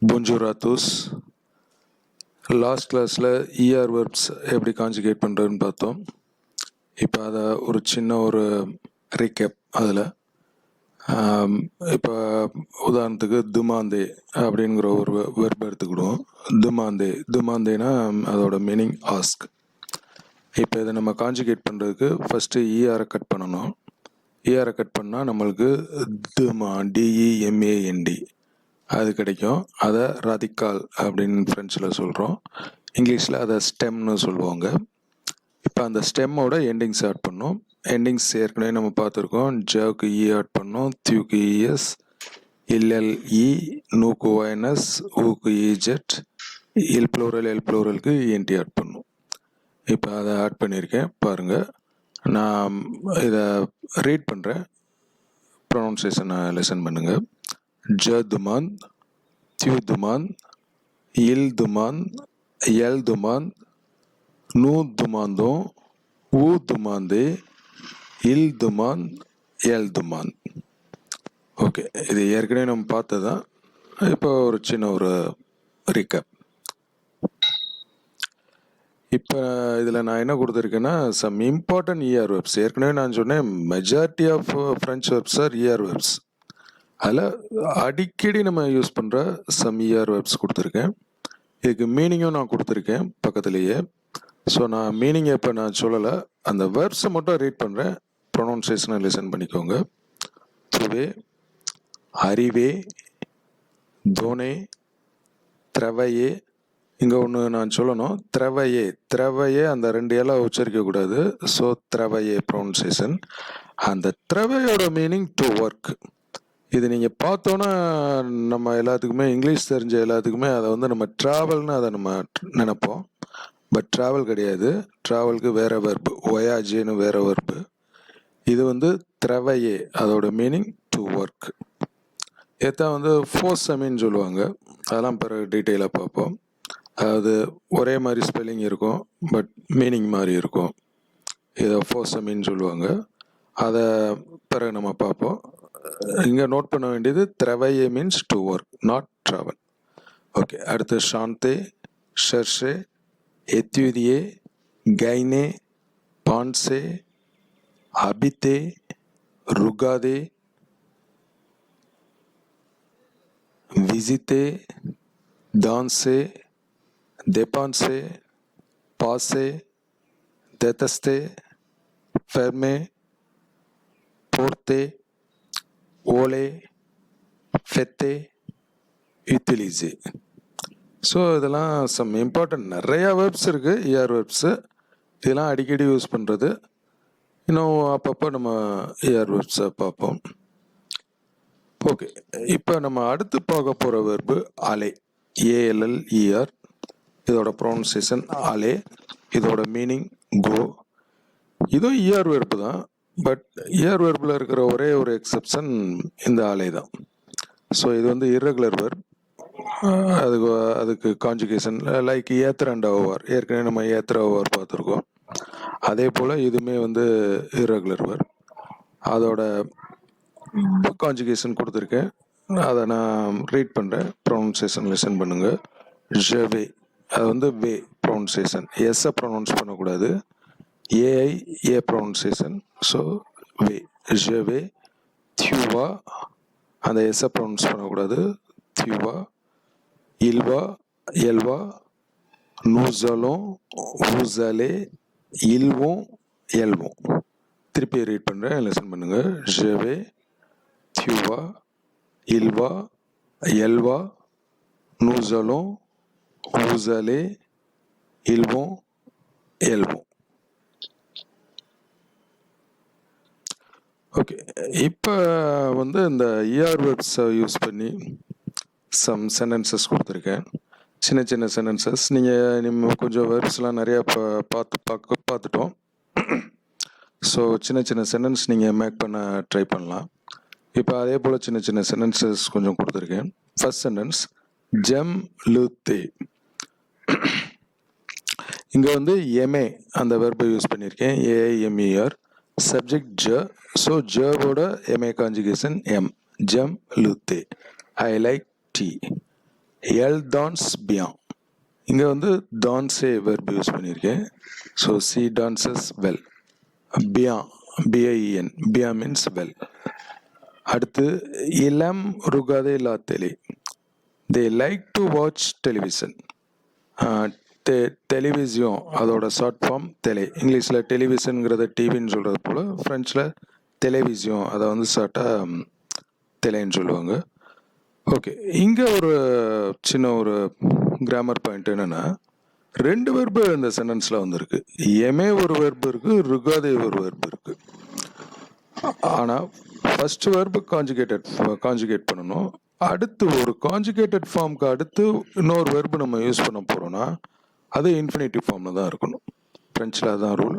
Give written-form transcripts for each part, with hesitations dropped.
Bonjour à tous. Last கிளாஸில் ER verbs எப்படி conjugate பண்ணுறதுன்னு பார்த்தோம். இப்போ அதை ஒரு சின்ன ஒரு ரீகேப் அதில். இப்போ உதாரணத்துக்கு துமாந்தே அப்படிங்கிற ஒரு வெர்ப் எடுத்துக்கிடுவோம். துமாந்தேனா அதோட மீனிங் ஆஸ்க். இப்போ இதை நம்ம கான்ஜுகேட் பண்ணுறதுக்கு ஃபஸ்ட்டு இஆரை கட் பண்ணணும். இஆரை கட் பண்ணால் நம்மளுக்கு டிஇஎம்ஏஎன்டி அது கிடைக்கும். அதை ராதிகால் அப்படின்னு ஃப்ரெஞ்சில் சொல்கிறோம். இங்கிலீஷில் அதை ஸ்டெம்னு சொல்லுவாங்க. இப்போ அந்த ஸ்டெம்மோட எண்டிங்ஸ் ஆட் பண்ணோம். எண்டிங்ஸ் ஏற்கனவே நம்ம பார்த்துருக்கோம். ஜக்கு இ ஆட் பண்ணோம், தியூக்கு இஎஸ், எல்எல்இ, நூக்கு ஒய்என்எஸ், ஊக்கு இஜெட், எல் ப்ளூரலுக்கு என்டி ஆட் பண்ணோம். இப்போ அதை ஆட் பண்ணியிருக்கேன் பாருங்கள். நான் இதை ரீட் பண்ணுறேன், ப்ரொனவுன்சியேஷனை லெசன் பண்ணுங்கள். Je demande, tu demandes, il demande, elle demande, nous demandons, vous demandez, il demande, elle demande. Okay, இது ஏற்கனவே நம்ம பார்த்ததான். இப்போ ஒரு சின்ன ஒரு ரீகேப். இப்போ இதில் நான் என்ன கொடுத்துருக்கேன்னா, சம் இம்பார்ட்டன்ட் இஆர் வெர்ப்ஸ். ஏற்கனவே நான் சொன்னேன் majority of French verbs are ER verbs. அதில் அடிக்கடி நம்ம யூஸ் பண்ணுற சம் இஆர் வெர்ப்ஸ் கொடுத்துருக்கேன். இதுக்கு மீனிங்கும் நான் கொடுத்துருக்கேன் பக்கத்துலேயே. ஸோ நான் மீனிங்கை இப்போ நான் சொல்லலை, அந்த வெர்ப்ஸை மட்டும் ரீட் பண்ணுறேன். ப்ரொனவுன்சியேஷனை லிசன் பண்ணிக்கோங்க. துவே, அறிவே, தோனே, திரவையே. இங்கே ஒன்று நான் சொல்லணும், திரவையே அந்த ரெண்டு எல்லாம் உச்சரிக்கக்கூடாது. So திரவையே pronunciation. அந்த திரவையோட மீனிங் டு ஒர்க். இது நீங்கள் பார்த்தோன்னா நம்ம எல்லாத்துக்குமே, இங்கிலீஷ் தெரிஞ்ச எல்லாத்துக்குமே அதை வந்து நம்ம ட்ராவல்னு அதை நம்ம நினைப்போம். பட் ட்ராவல் கிடையாது. ட்ராவலுக்கு வேறு வெர்பு, ஒயாஜேன்னு வேறு வெர்பு. இது வந்து திரவையே, அதோட மீனிங் டு ஒர்க். ஏத்தான் வந்து ஃபோர்ஸமின்னு சொல்லுவாங்க. அதெல்லாம் பிறகு டீட்டெயிலாக பார்ப்போம். அதாவது ஒரே மாதிரி ஸ்பெல்லிங் இருக்கும், பட் மீனிங் மாதிரி இருக்கும். இதை ஃபோர்ஸமின்னு சொல்லுவாங்க. அதை பிறகு நம்ம பார்ப்போம். இங்கே நோட் பண்ண வேண்டியது திரவையே means to work, not travel. Okay, அடுத்து ஷாந்தே, ஷெர்ஷே, எத்யூதியே, கைனே, பான்சே, அபித்தே, ருகாதே, விசித்தே, தான்சே, தேபான்சே, பாசே, தேதஸ்தே, ஃபெர்மே, போர்த்தே, ஓலே, ஃபெத்தே, யூட்டிலிசே. ஸோ இதெல்லாம் சம் இம்பார்ட்டன்ட் நிறையா வெர்ப்ஸ் இருக்குது, இஆர் வெர்ப்ஸு. இதெல்லாம் அடிக்கடி யூஸ் பண்ணுறது. இன்னும் அப்பப்போ நம்ம இஆர் வெர்ப்ஸை பார்ப்போம். ஓகே, இப்போ நம்ம அடுத்து பார்க்க போகிற வெர்பு அலே, ஏஎல்எல்இஆர். இதோட ப்ரொனவுன்சியேஷன் அலே. இதோட மீனிங் கோ. இதுவும் இஆர் வெர்பு தான். பட் இஆர் வெர்பில் இருக்கிற ஒரே ஒரு எக்ஸப்ஷன் இந்த ஆலை தான். ஸோ இது வந்து இர்ரெகுலர் வெர்ப். அதுக்கு கான்ஜுகேஷன் லைக் ஏத்ர அண்ட் ஓவர். ஏற்கனவே நம்ம ஏத்ர ஓவர் பார்த்துருக்கோம். அதே போல் இதுவுமே வந்து இர்ரெகுலர் வெர்ப். அதோட கான்ஜுகேஷன் கொடுத்துருக்கேன். அதை நான் ரீட் பண்ணுறேன், ப்ரொனவுன்சியேஷன் லிசன் பண்ணுங்கள். ஜெவே, அது வந்து வே ப்ரொனவுன்சியேஷன். எஸ்ஸை ப்ரொனவுன்ஸ் பண்ணக்கூடாது, ஏஐ ஏ ப்ரொனவுன்சியேஷன். ஸோ வே, ஜெவே, தியூவா, அந்த எஸ்ஸை ப்ரொனவுன்ஸ் பண்ணக்கூடாது, தியூவா, இல்வா, எல்வா, நூசலும், ஊசலே, இல்வும், எல்வும். திருப்பி ரீட் பண்ணுறேன், லிசன் பண்ணுங்கள். ஜெவே, தியூவா, இல்வா, எல்வா, நூசலும், ஊசலே, இல்வும், எல்வும். ஓகே, இப்போ வந்து இந்த இஆர் வெர்ப்ஸை யூஸ் பண்ணி சம் சென்டென்சஸ் கொடுத்துருக்கேன். சின்ன சின்ன சென்டென்சஸ். நம்ம கொஞ்சம் வெர்ப்ஸ்லாம் நிறையா பார்த்துட்டோம். ஸோ சின்ன சின்ன சென்டென்ஸ் நீங்கள் மேக் பண்ண ட்ரை பண்ணலாம். இப்போ அதே போல் சின்ன சின்ன சென்டென்சஸ் கொஞ்சம் கொடுத்துருக்கேன். ஃபர்ஸ்ட் சென்டென்ஸ், ஜெம் லுத்தே. இங்கே வந்து எம்ஏ அந்த வெர்பை யூஸ் பண்ணியிருக்கேன், ஏஐஎம்இஆர். சப்ஜெக்ட் ஜ. ஸோ ஜவோட எம்ஏ கான்ஜுகேஷன் எம், ஜம் லுத்தே. I like tea. எல் டான்ஸ் பியான். இங்கே வந்து டான்ஸே வெர்ப் யூஸ் பண்ணியிருக்கேன். So she dances well. பியான் பிஐஎன் பியான் மீன்ஸ் வெல். அடுத்து இளம் ருகாதே லா தெலி. They like to watch television. டெலிவிசியம் அதோட ஷார்ட் ஃபார்ம் தெலே. இங்கிலீஷில் டெலிவிஷனுங்கிறத டிவின்னு சொல்கிறது போல் ஃப்ரெஞ்சில் டெலிவிசியம் அதை வந்து ஷார்ட்டாக தெலேன்னு சொல்லுவாங்க. ஓகே, இங்கே ஒரு சின்ன ஒரு கிராமர் பாயிண்ட் என்னென்னா, 2 வெர்பு இந்த சென்டென்ஸில் வந்திருக்கு. எமே ஒரு வெர்பு இருக்குது, ருகாதே ஒரு வெர்பு இருக்குது. ஆனால் ஃபர்ஸ்ட் வெர்பு காஞ்சுகேட் பண்ணணும். அடுத்து ஒரு காஞ்சுகேட்டட் ஃபார்முக்கு அடுத்து இன்னொரு வெர்பு நம்ம யூஸ் பண்ண போகிறோன்னா அது இன்ஃபினிட்டிவ் ஃபார்மில் தான் இருக்கணும். ஃப்ரெஞ்சில் அதுதான் ரூல்.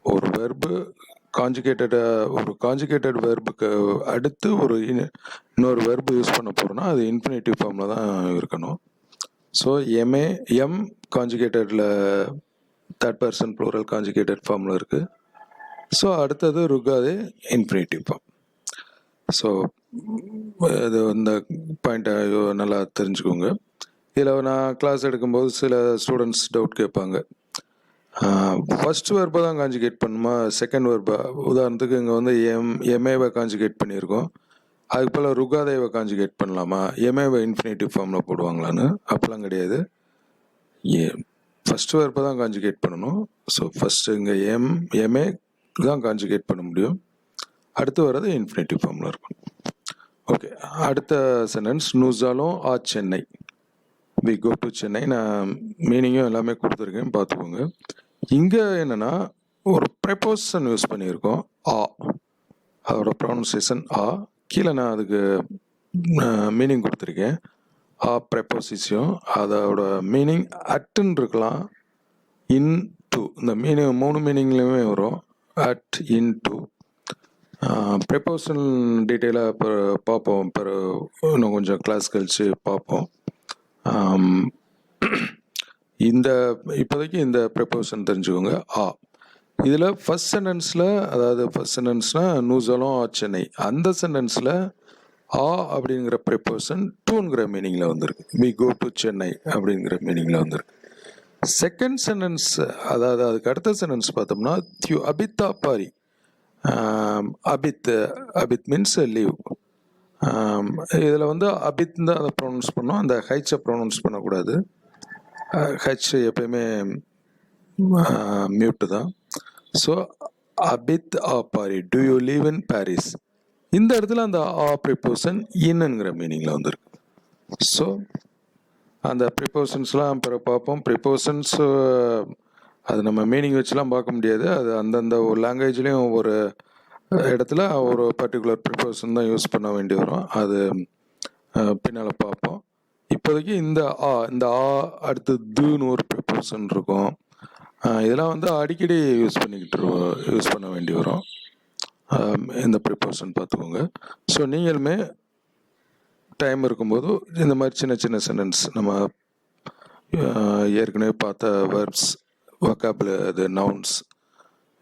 ஒரு வெர்பு ஒரு காஞ்சுகேட்டட் வெர்புக்கு அடுத்து இன்னொரு வெர்பு யூஸ் பண்ண போகிறோன்னா அது இன்ஃபினிட்டிவ் ஃபார்மில் தான் இருக்கணும். ஸோ எம் காஞ்சுகேட்டடில் தேர்ட் பர்சன் ப்ளூரல் காஞ்சுகேட்டட் ஃபார்மில் இருக்குது. ஸோ அடுத்தது ருகாதே இன்ஃபினிட்டிவ் ஃபார்ம். ஸோ இது இந்த பாயிண்ட்டை நல்லா தெரிஞ்சுக்கோங்க. இதில் நான் கிளாஸ் எடுக்கும்போது சில ஸ்டூடெண்ட்ஸ் டவுட் கேட்பாங்க, ஃபர்ஸ்ட் வெர்பை தான் காஞ்சுகேட் பண்ணுமா, செகண்ட் வெர்பா? உதாரணத்துக்கு இங்கே வந்து எமேவை காஞ்சுகேட் பண்ணியிருக்கோம், அதுக்கு போல் ருகாதேவை காஞ்சுகேட் பண்ணலாமா, எமேவை இன்ஃபினிட்டிவ் ஃபார்மில் போடுவாங்களான்னு? அப்போலாம் கிடையாது. ஃபர்ஸ்ட் வெர்பை தான் காஞ்சுகேட் பண்ணணும். ஸோ ஃபஸ்ட்டு இங்கே எம்ஏ தான் காஞ்சுகேட் பண்ண முடியும். அடுத்து வர்றது இன்ஃபினிட்டிவ் ஃபார்மில் இருக்கும். ஓகே, அடுத்த சென்டென்ஸ் நூசாலும் ஆ Chennai. We go to Chennai. நான் மீனிங்கும் எல்லாமே கொடுத்துருக்கேன், பார்த்துக்கோங்க. இங்கே என்னென்னா ஒரு ப்ரெப்போசிஷன் யூஸ் பண்ணியிருக்கோம், ஆ. அதோட ப்ரொனன்சியேஷன் ஆ. கீழே நான் அதுக்கு மீனிங் கொடுத்துருக்கேன், ஆ ப்ரெப்போசிஷன். அதோட மீனிங் அட்டுன்னு இருக்கலாம், இன் டு. இந்த மீனிங் 3 மீனிங்லேயுமே வரும், அட், இன் டு. ப்ரெப்போசிஷன் டீட்டெயிலாக இப்போ பார்ப்போம், இன்னும் கொஞ்சம் கிளாஸ் கழிச்சு பார்ப்போம். இப்போதைக்கு இந்த ப்ரெப்போசிஷன் தெரிஞ்சுக்கோங்க, ஆ. இதில் ஃபர்ஸ்ட் சென்டென்ஸ்னா நூசாலும் ஆ சென்னை. அந்த சென்டென்ஸில் ஆ அப்படிங்கிற ப்ரெப்போசிஷன் டூங்கிற மீனிங்கில் வந்திருக்கு. வி கோ டு சென்னை அப்படிங்கிற மீனிங்கில் வந்திருக்கு. செகண்ட் சென்டென்ஸ், அதாவது அதுக்கு அடுத்த சென்டென்ஸ் பார்த்தோம்னா தியூ அபித்தா பாரி. அபித் மீன்ஸ் லீவ். இதில் வந்து அபித் தான் அதை ப்ரொனவுன்ஸ் பண்ணோம், அந்த ஹைச்சை ப்ரொனவுன்ஸ் பண்ணக்கூடாது. ஹச் எப்பயுமே மியூட்டு தான். ஸோ அபித் ஆ பாரி, do you live in Paris. இந்த இடத்துல அந்த ஆ ப்ரிப்போசன் இன்னுங்கிற மீனிங்கில் வந்துருக்கு. ஸோ அந்த ப்ரிப்போசன்ஸ்லாம் பிறகு பார்ப்போம். ப்ரிப்போசன்ஸ் அது நம்ம மீனிங் வச்சுலாம் பார்க்க முடியாது. அது அந்தந்த ஒரு லாங்குவேஜ்லேயும் ஒவ்வொரு இடத்துல ஒரு பர்டிகுலர் ப்ரிப்போசன் தான் யூஸ் பண்ண வேண்டி வரும். அது பின்னால் பார்ப்போம். இப்போதைக்கு இந்த ஆ அடுத்து துன்னு ஒரு ப்ரிப்போசன் இருக்கும். இதெல்லாம் வந்து அடிக்கடி யூஸ் பண்ண வேண்டி வரும். இந்த ப்ரிப்போசன் பார்த்துக்கோங்க. ஸோ நீங்களுமே டைம் இருக்கும்போது இந்த மாதிரி சின்ன சின்ன சென்டென்ஸ் நம்ம ஏற்கனவே பார்த்த வெர்ப்ஸ், வொக்காபுலரி, அது நவுன்ஸ்,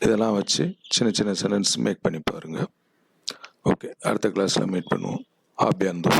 இதெல்லாம் வச்சு சின்ன சின்ன சென்டென்ஸ் மேக் பண்ணி பாருங்கள். ஓகே, அடுத்த கிளாஸில் மீட் பண்ணுவோம். ஆபியாந்தோ.